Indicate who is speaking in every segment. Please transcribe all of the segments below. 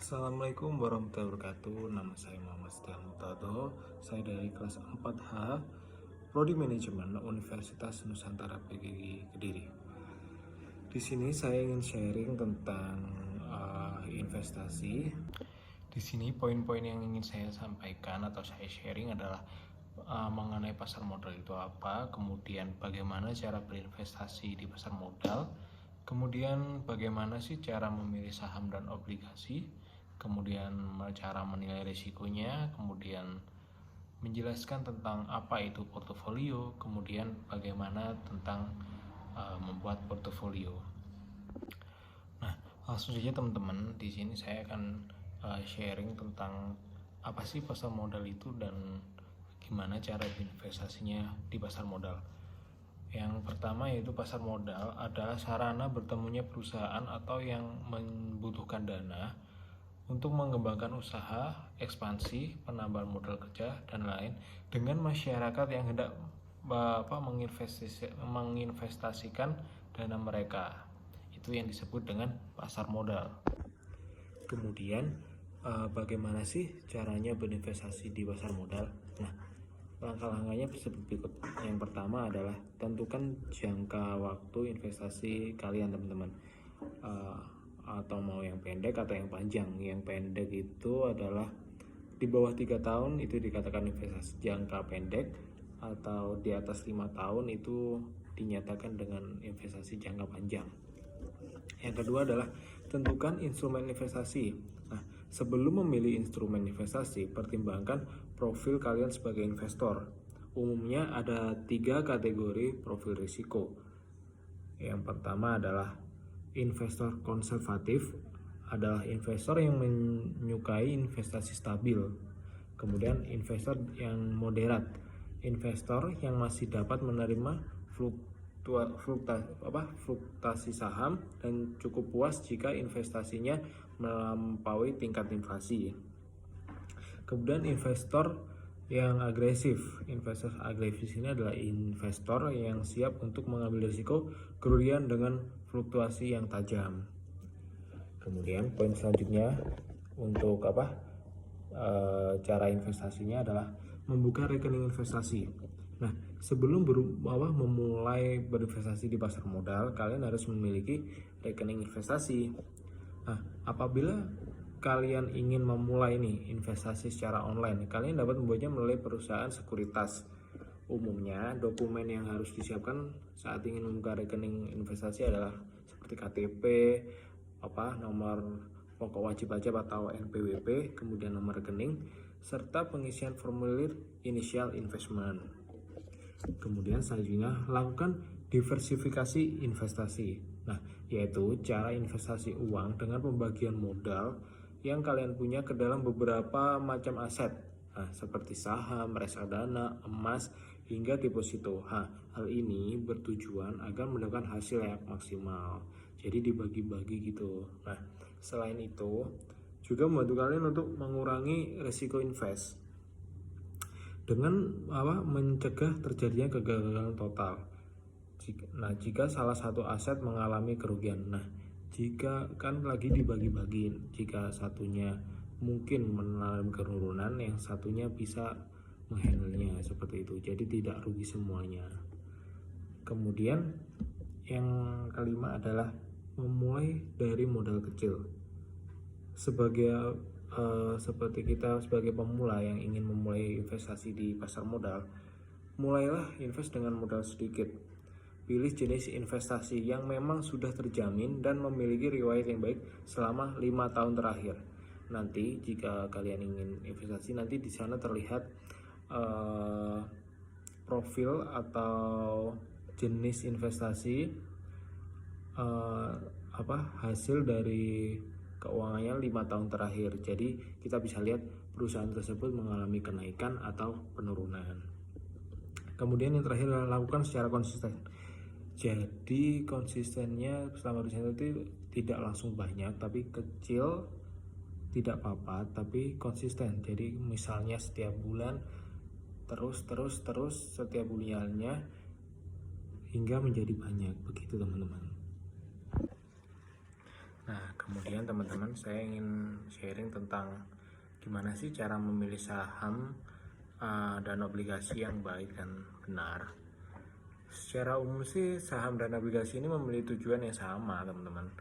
Speaker 1: Assalamualaikum warahmatullahi wabarakatuh. Nama saya Muhammad Setiawan Mutado. Saya dari kelas 4H, Prodi Manajemen Universitas Nusantara PGRI Kediri. Di sini saya ingin sharing tentang investasi. Di sini poin-poin yang ingin saya sampaikan atau saya sharing adalah mengenai pasar modal itu apa, kemudian bagaimana cara berinvestasi di pasar modal, kemudian bagaimana sih cara memilih saham dan obligasi, kemudian cara menilai risikonya, kemudian menjelaskan tentang apa itu portofolio, kemudian bagaimana tentang membuat portofolio. Nah, langsung saja teman-teman, di sini saya akan sharing tentang apa sih pasar modal itu dan gimana cara investasinya di pasar modal. Yang pertama yaitu pasar modal adalah sarana bertemunya perusahaan atau yang membutuhkan dana untuk mengembangkan usaha, ekspansi, penambahan modal kerja, dan lain dengan masyarakat yang hendak menginvestasikan dana mereka. Itu yang disebut dengan pasar modal. Kemudian bagaimana sih caranya berinvestasi di pasar modal? Nah, langkah-langkahnya seperti berikut. Yang pertama adalah tentukan jangka waktu investasi kalian, teman-teman. Atau mau yang pendek atau yang panjang. Yang pendek itu adalah di bawah 3 tahun itu dikatakan investasi jangka pendek, atau di atas 5 tahun itu dinyatakan dengan investasi jangka panjang. Yang kedua adalah tentukan instrumen investasi. Nah, sebelum memilih instrumen investasi, pertimbangkan profil kalian sebagai investor. Umumnya ada 3 kategori profil risiko. Yang pertama adalah investor konservatif, adalah investor yang menyukai investasi stabil. Kemudian investor yang moderat, investor yang masih dapat menerima fluktuasi saham dan cukup puas jika investasinya melampaui tingkat inflasi. Kemudian investor yang agresif. Investor agresif ini adalah investor yang siap untuk mengambil risiko kerugian dengan fluktuasi yang tajam. Kemudian poin selanjutnya untuk cara investasinya adalah membuka rekening investasi. Nah, sebelum memulai berinvestasi di pasar modal, kalian harus memiliki rekening investasi. Nah, apabila kalian ingin memulai investasi secara online, kalian dapat membuatnya melalui perusahaan sekuritas. Umumnya, dokumen yang harus disiapkan saat ingin membuka rekening investasi adalah seperti KTP, nomor pokok wajib pajak atau NPWP, kemudian nomor rekening, serta pengisian formulir initial investment. Kemudian selanjutnya, lakukan diversifikasi investasi. Nah, yaitu cara investasi uang dengan pembagian modal yang kalian punya ke dalam beberapa macam aset. Nah, seperti saham, reksadana, emas, hingga deposito. Hal ini bertujuan agar mendapatkan hasil yang maksimal. Jadi dibagi-bagi gitu. Nah, selain itu juga membantu kalian untuk mengurangi risiko invest dengan mencegah terjadinya kegagalan total. Jika salah satu aset mengalami kerugian, jika kan lagi dibagi-bagi, jika satunya mungkin mengalami penurunan, yang satunya bisa menghandle-nya seperti itu, jadi tidak rugi semuanya. Kemudian yang kelima adalah memulai dari modal kecil. Seperti kita sebagai pemula yang ingin memulai investasi di pasar modal, mulailah invest dengan modal sedikit. Pilih jenis investasi yang memang sudah terjamin dan memiliki riwayat yang baik selama 5 tahun terakhir. Nanti jika kalian ingin investasi, nanti di sana terlihat profil atau jenis investasi hasil dari keuangannya 5 tahun terakhir. Jadi kita bisa lihat perusahaan tersebut mengalami kenaikan atau penurunan. Kemudian yang terakhir adalah lakukan secara konsisten. Jadi konsistennya selama berusaha itu tidak langsung banyak, tapi kecil, tidak apa-apa, tapi konsisten. Jadi misalnya setiap bulan terus setiap bulannya hingga menjadi banyak, begitu teman-teman. Nah, kemudian teman-teman, saya ingin sharing tentang gimana sih cara memilih saham dan obligasi yang baik dan benar. Secara umum sih saham dan obligasi ini memiliki tujuan yang sama, teman-teman.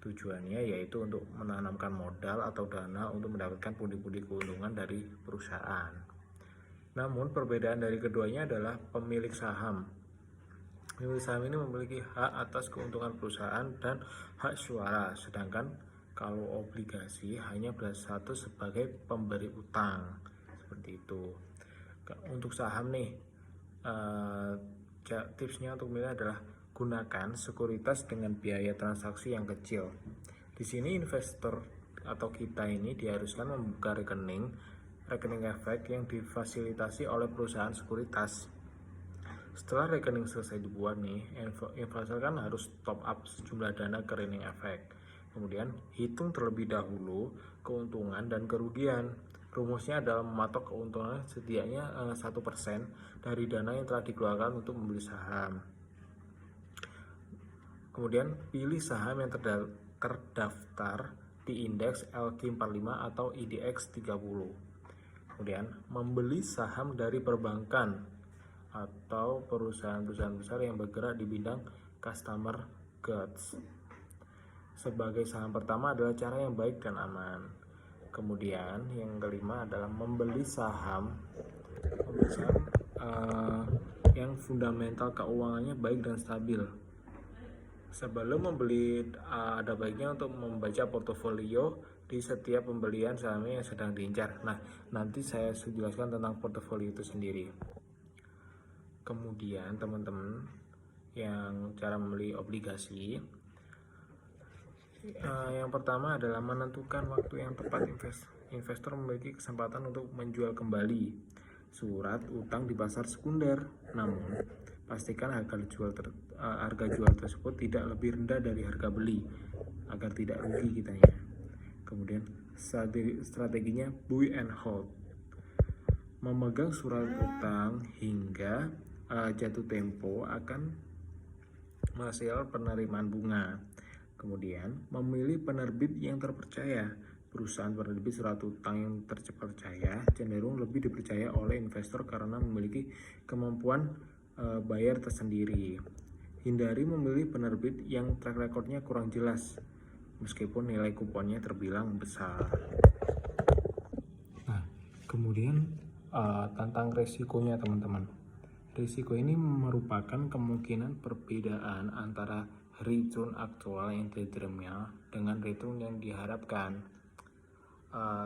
Speaker 1: Tujuannya yaitu untuk menanamkan modal atau dana untuk mendapatkan pundi-pundi keuntungan dari perusahaan. Namun perbedaan dari keduanya adalah pemilik saham. Pemilik saham ini memiliki hak atas keuntungan perusahaan dan hak suara, sedangkan kalau obligasi hanya bersatu sebagai pemberi utang. Seperti itu. Untuk saham nih, tipsnya untuk milih adalah gunakan sekuritas dengan biaya transaksi yang kecil. Di sini investor atau kita ini diharuskan membuka rekening efek yang difasilitasi oleh perusahaan sekuritas. Setelah rekening selesai dibuat nih, investor kan harus top up sejumlah dana ke rekening efek. Kemudian hitung terlebih dahulu keuntungan dan kerugian. Rumusnya adalah mematok keuntungan setidaknya 1% dari dana yang telah dikeluarkan untuk membeli saham. Kemudian pilih saham yang terdaftar di indeks LQ45 atau IDX 30. Kemudian membeli saham dari perbankan atau perusahaan-perusahaan besar yang bergerak di bidang customer goods. Sebagai saham pertama adalah cara yang baik dan aman. Kemudian yang kelima adalah membeli saham yang fundamental keuangannya baik dan stabil. Sebelum membeli, ada baiknya untuk membaca portofolio di setiap pembelian sahamnya yang sedang diincar. Nah, nanti saya jelaskan tentang portofolio itu sendiri. Kemudian teman-teman, yang cara membeli obligasi, yang pertama adalah menentukan waktu yang tepat. Investor memiliki kesempatan untuk menjual kembali surat utang di pasar sekunder, namun pastikan harga jual tersebut tidak lebih rendah dari harga beli agar tidak rugi kitanya. Kemudian strateginya buy and hold, memegang surat utang hingga jatuh tempo akan menghasilkan penerimaan bunga. Kemudian memilih penerbit yang terpercaya. Perusahaan penerbit surat utang yang terpercaya cenderung lebih dipercaya oleh investor karena memiliki kemampuan bayar tersendiri. Hindari memilih penerbit yang track recordnya kurang jelas, meskipun nilai kuponnya terbilang besar. Nah, kemudian tentang resikonya teman-teman. Risiko ini merupakan kemungkinan perbedaan antara return aktual yang diterima dengan return yang diharapkan.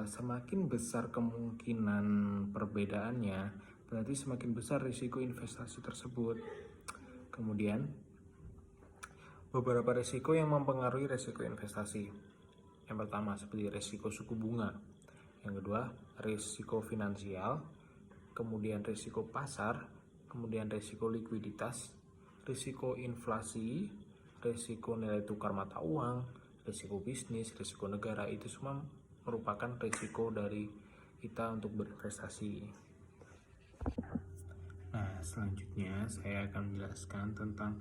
Speaker 1: Semakin besar kemungkinan perbedaannya, berarti semakin besar risiko investasi tersebut. Kemudian beberapa risiko yang mempengaruhi risiko investasi. Yang pertama seperti risiko suku bunga, yang kedua risiko finansial, kemudian risiko pasar, kemudian risiko likuiditas, risiko inflasi, risiko nilai tukar mata uang, risiko bisnis, risiko negara. Itu semua merupakan risiko dari kita untuk berinvestasi. Nah, selanjutnya saya akan menjelaskan tentang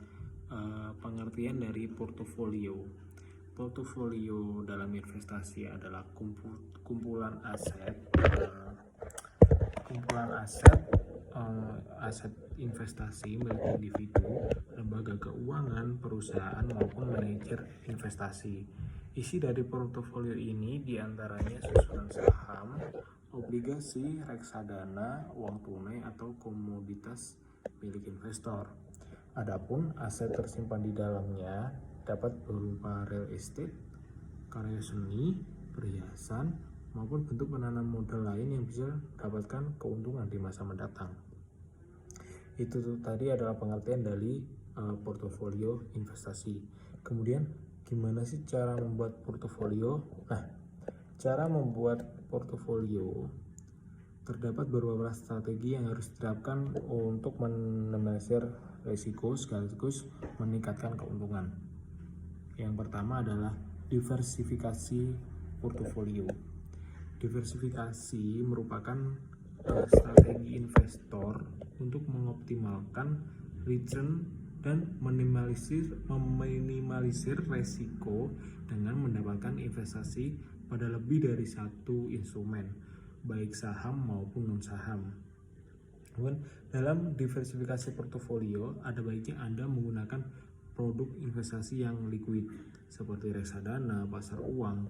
Speaker 1: pengertian dari portofolio. Portofolio dalam investasi adalah kumpulan aset aset investasi milik individu, lembaga keuangan, perusahaan maupun manajer investasi. Isi dari portofolio ini diantaranya susunan saham, obligasi, reksadana, uang tunai atau komoditas milik investor. Adapun aset tersimpan di dalamnya dapat berupa real estate, karya seni, perhiasan, maupun bentuk penanam modal lain yang bisa dapatkan keuntungan di masa mendatang. Itu tadi adalah pengertian dari portofolio investasi. Kemudian gimana sih cara membuat portofolio? Nah, cara membuat portofolio terdapat beberapa strategi yang harus diterapkan untuk meminimalisir risiko sekaligus meningkatkan keuntungan. Yang pertama adalah diversifikasi portofolio. Diversifikasi merupakan strategi investor untuk mengoptimalkan return dan meminimalisir resiko dengan mendapatkan investasi pada lebih dari satu instrumen, baik saham maupun non-saham. Dalam diversifikasi portofolio, ada baiknya Anda menggunakan produk investasi yang liquid seperti reksadana, pasar uang,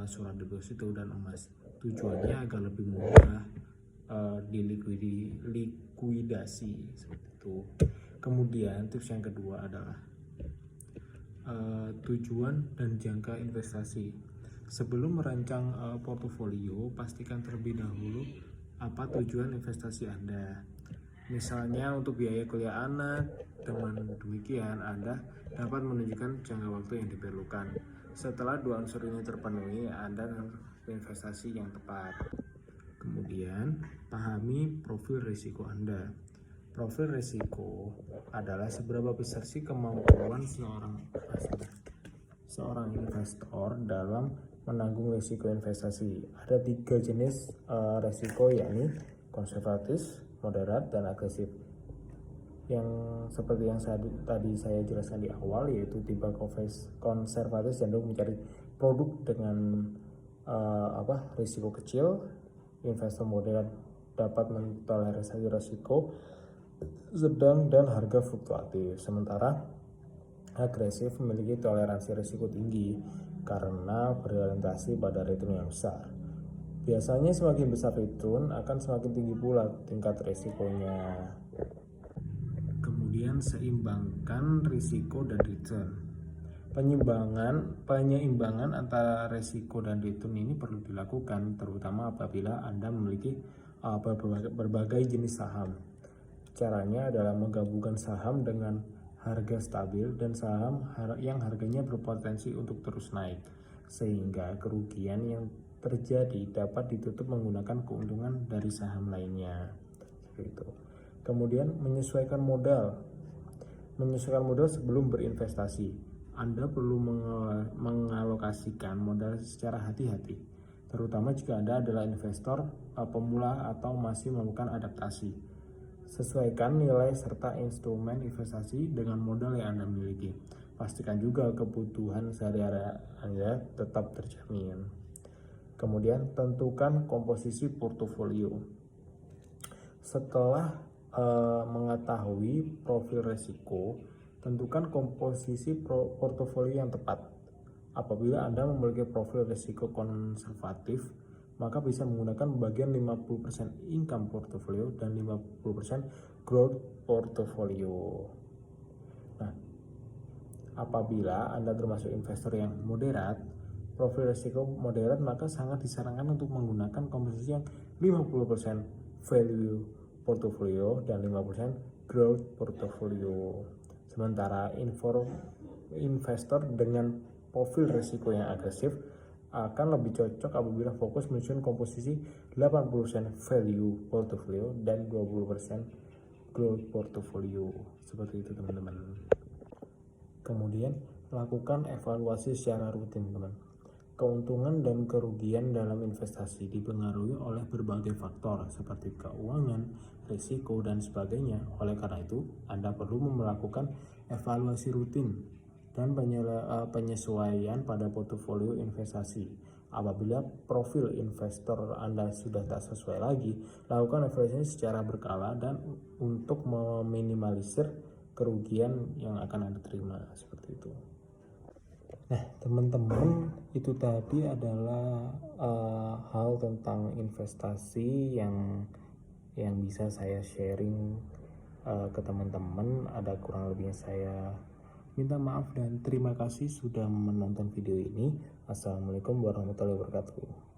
Speaker 1: surat deposito, dan emas. Tujuannya agar lebih mudah dilikuidasi seperti itu. Kemudian tips yang kedua adalah tujuan dan jangka investasi. Sebelum merancang portofolio, pastikan terlebih dahulu apa tujuan investasi Anda. Misalnya untuk biaya kuliah anak. Dengan demikian, Anda dapat menunjukkan jangka waktu yang diperlukan. Setelah dua unsur ini terpenuhi, Anda investasi yang tepat. Kemudian, pahami profil risiko Anda. Profil risiko adalah seberapa besar sih kemampuan seorang investor dalam menanggung risiko investasi. Ada 3 jenis risiko, yakni konservatif, moderat, dan agresif. Yang seperti yang tadi saya jelaskan di awal, yaitu tipe konservatif cenderung mencari produk dengan risiko kecil. Investor moderat dapat mentoleransi risiko sedang dan harga fluktuatif, sementara agresif memiliki toleransi risiko tinggi karena berorientasi pada return yang besar. Biasanya semakin besar return akan semakin tinggi pula tingkat risikonya. Kemudian seimbangkan risiko dan return. Penyeimbangan antara risiko dan return ini perlu dilakukan, terutama apabila Anda memiliki berbagai jenis saham. Caranya adalah menggabungkan saham dengan harga stabil dan saham yang harganya berpotensi untuk terus naik, sehingga kerugian yang terjadi dapat ditutup menggunakan keuntungan dari saham lainnya. Seperti itu. Kemudian menyesuaikan modal. Menyesuaikan modal sebelum berinvestasi. Anda perlu mengalokasikan modal secara hati-hati, terutama jika Anda adalah investor pemula atau masih melakukan adaptasi. Sesuaikan nilai serta instrumen investasi dengan modal yang Anda miliki. Pastikan juga kebutuhan sehari-hari Anda tetap terjamin. Kemudian tentukan komposisi portofolio. Setelah mengetahui profil risiko, tentukan komposisi portofolio yang tepat. Apabila Anda memiliki profil risiko konservatif, maka bisa menggunakan bagian 50% income portfolio dan 50% growth portfolio. Nah, apabila Anda termasuk investor yang moderat, profil risiko moderat, maka sangat disarankan untuk menggunakan komposisi yang 50% value portfolio dan 50% growth portfolio. Sementara investor dengan profil risiko yang agresif akan lebih cocok apabila fokus menyusun komposisi 80% value portfolio dan 20% growth portfolio. Seperti itu teman-teman. Kemudian lakukan evaluasi secara rutin, teman. Keuntungan dan kerugian dalam investasi dipengaruhi oleh berbagai faktor seperti keuangan, risiko, dan sebagainya. Oleh karena itu, Anda perlu melakukan evaluasi rutin dan penyesuaian pada portofolio investasi. Apabila profil investor Anda sudah tak sesuai lagi, lakukan evaluasi secara berkala dan untuk meminimalisir kerugian yang akan Anda terima, seperti itu. Nah, teman-teman, itu tadi adalah hal tentang investasi yang bisa saya sharing ke teman-teman. Ada kurang lebihnya saya minta maaf dan terima kasih sudah menonton video ini. Assalamualaikum warahmatullahi wabarakatuh.